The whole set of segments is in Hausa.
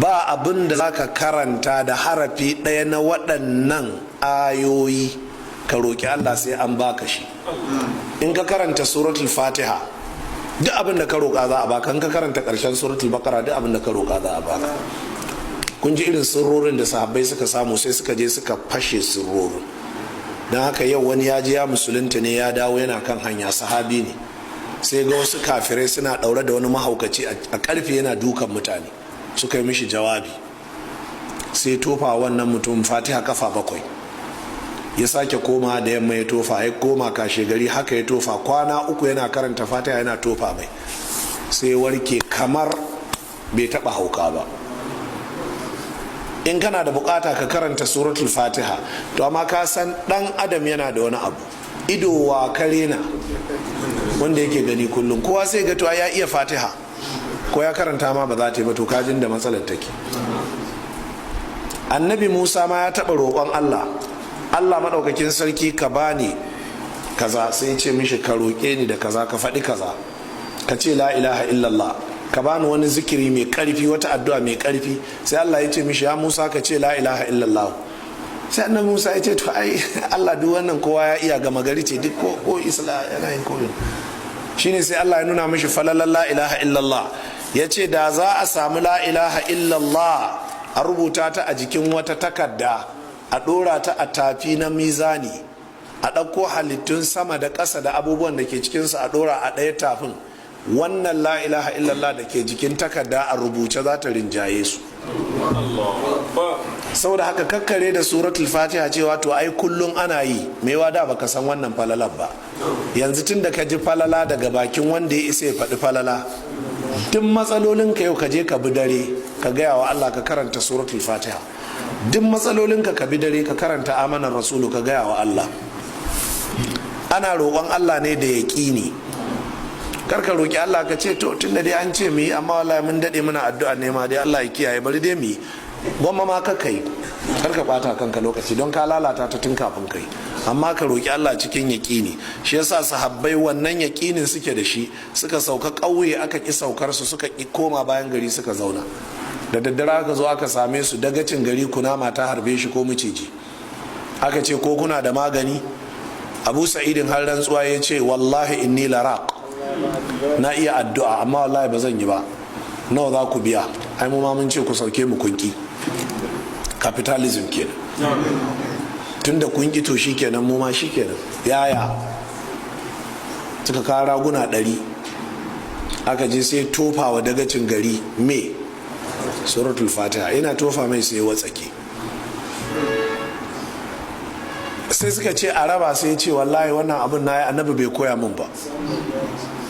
ba abin da zaka karanta da harafi ɗaya na waɗannan ayoyi ka roƙi Allah sai an baka shi. In ka karanta suratul fatiha duk abin da ka roƙa za a baka. In ka karanta ƙarshen suratul baqara duk abin da ka roƙa za a baka. Kun ji irin sirrorin da sahabbai suka samu, sai suka je suka fashe sirrorin. Don haka yau wani ya je ya musulunta ne, ya dawo yana kan hanya, sahabi ne, sai ga wasu kafirai suna ɗaure da wani mahaukaci a ƙarfe yana dukan mutane. Suka yi mishi jawabi, sai tofa wannan mutum fatiha kafa 7, ya sake koma da yamma ya tofa, ya koma kashe gari haka ya tofa, kwana 3 yana karanta fatiha yana tofa mai, sai warke kamar bai taba hauka ba. In kana da bukata ka karanta suratul fatiha, to amma ka san dan adam yana da wani abu, ido wa kare na wanda yake gani kullum, kowa sai ga to ya iya fatiha ko ya karanta ma ba za ta yi ba, to kajin da matsalar take. Annabi Musa ma ya taɓa roƙon Allah, Allah maɗaukakin sarki ka bani kaza, sai ya ce mishi ka roƙe ni da kaza, ka faɗi kaza, ka ce la ilaha illallah, ka bani wani zikiri mai ƙarfi, wata addu'a mai ƙarfi. Sai Allah ya ce mishi ya Musa ka ce la ilaha illallah. Sai annabi Musa ya ce to ai Allah duk wannan kowa ya iya, gama gari ce duk ko isla yana yin koyo. Shine sai Allah ya nuna mishi falalan la ilaha illallah, ya ce da za a samu la ilaha illallah a rubuta ta a jikin wata takarda, a ɗora ta a tafi na mizani, a ɗauko halittun sama da ƙasa da abubuwan da ke cikinsu a ɗora a ɗaya tafin, wannan la ilaha illallah da ke jikin takarda a rubuce za ta rinjaye su. Saboda haka kakkare da suratul fatiha cewa to ai kullum ana yi, mewa da baka san wannan falalar ba. Yanzu tun da ka ji falala daga bakin wanda ya isa ya faɗi falala, duk matsalolinka yau ka je ka bi dare ka gaya wa Allah ka karanta suratul fatiha. Duk matsalolinka ka bi dare ka karanta amanar rasulu ka gaya wa Allah. Ana roƙon Allah ne da yaƙini. Karka roƙi Allah ka ce to tunda dai an ce mu yi, amma wallahi mun daɗe muna addu'a ne ma dai Allah ya kiyaye, bari dai mu yi. Gwamma ma ka kai, karka ɓata kanka lokaci don ka lalata ta tun kafin kai. Amma ka roƙi Allah cikin yaƙini. Shi yasa sahabbai wannan yaƙinin suke da shi, suka sauka ƙauye aka ƙi saukar su, suka ƙi koma bayan gari suka zauna. Da daddare aka zo aka same su, dagacin gari kunama ta harbe shi ko miciji. Aka ce ko kuna da magani? Abu Sa'idin har rantsuwa ya ce wallahi inni laraq, na iya addu'a amma wallahi ba zan yi ba. Nawa za ku biya? Ai mu ma mun ce ku sauke mu kunki. Capitalism kenan. Tunda kunki to shikenan mu ma shikenan. Yaya? Suka kawo raguna 100. Aka je sai tofa wa dagacin gari me? Suratul Fatiha. Ina tofa mai sai watsake. Sai suka ce a raba, sai ya ce wallahi wannan abin na yi annabi bai koya min ba,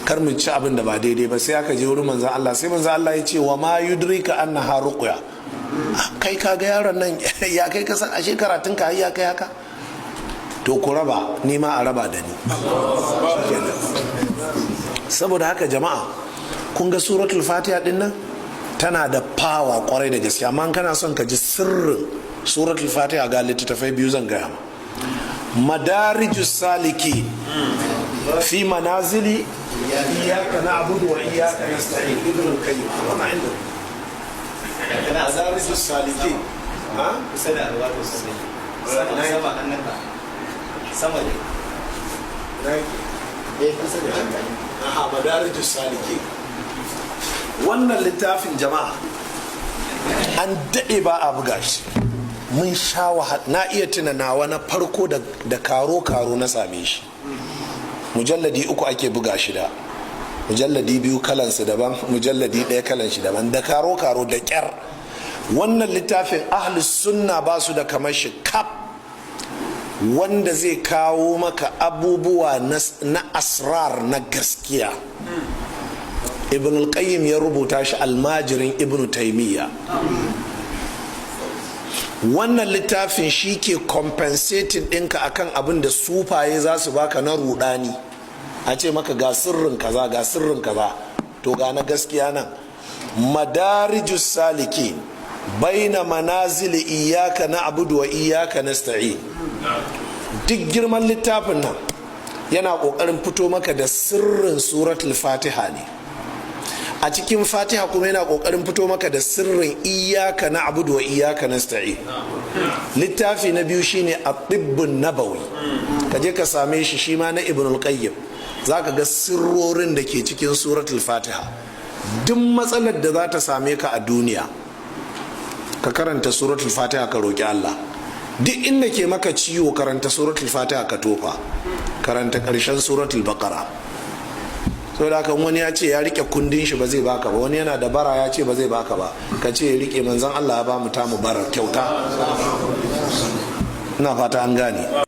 kar mu ci abin da ba daidai ba. Sai aka je wurin manzan Allah, sai manzan Allah ya ce wa ma yudrika annaha ruqya. Kai ka ga yaron nan ya kai ka san ashe karatun ka ya kai haka, to ku raba, ni ma a raba da ni. Saboda haka jama'a, kun ga suratul fatiha din nan tana da power kwarai da gaske, amma kana son ka ji sirrin suratul fatiha ga littattafai biyu zan gaya ma. Madarijus saliki fi manazili iyyaka na'budu wa iyyaka nasta'in, ibn al-qayyim. Wannan inda madarijus saliki ha kusa da alwatu sai sama annaka sama ne kusa da hankali. Aha, madarijus saliki. Wannan littafin jama'a an daɗe ba a buga shi, mun sha wahala. Na iya tuna nawa na farko da karo na same shi, mujalladi 3 ake buga shi da, mujalladi 2 kalansu daban, mujalladi 1 kalan shi daban, da karo da kyar. Wannan littafin ahlus sunna ba su da kamar shi kaf, wanda zai kawo maka abubuwa na asrar na gaskiya. Ibn al-qayyim ya rubuta shi, almajirin ibn taimiyya. Wannan littafin shi ke compensating ɗinka akan abin da sufaye za su baka na rudani, a ce maka ga sirrin kaza ga sirrin kaza, to ga na gaskiya nan. Madarijus saliki baina manazili iyyaka na'budu wa iyyaka nasta'in. Duk girman littafin nan yana kokarin fito maka da sirrin suratul fatiha ne, a cikin fatiha kuma yana kokarin fito maka da sirrin iyyaka na'budu wa iyyaka nasta'in. Littafi na biyu shine at-tibbun nabawi, ka je ka same shi ma na ibn al-qayyim, zaka ga sirrorin da ke cikin suratul fatiha. Duk matsalar da za ta same ka a duniya ka karanta suratul fatiha ka roki Allah. Duk inda ke maka ciwo karanta suratul fatiha ka tofa, karanta karshen suratul baqara. da haka wani ya ce ya rike kundin shi ba zai baka ba, wani yana da bara ya ce ba zai baka ba, ka ce ya rike, manzon Allah ya ba mu tamu barar kyauta. Ina fata an gane.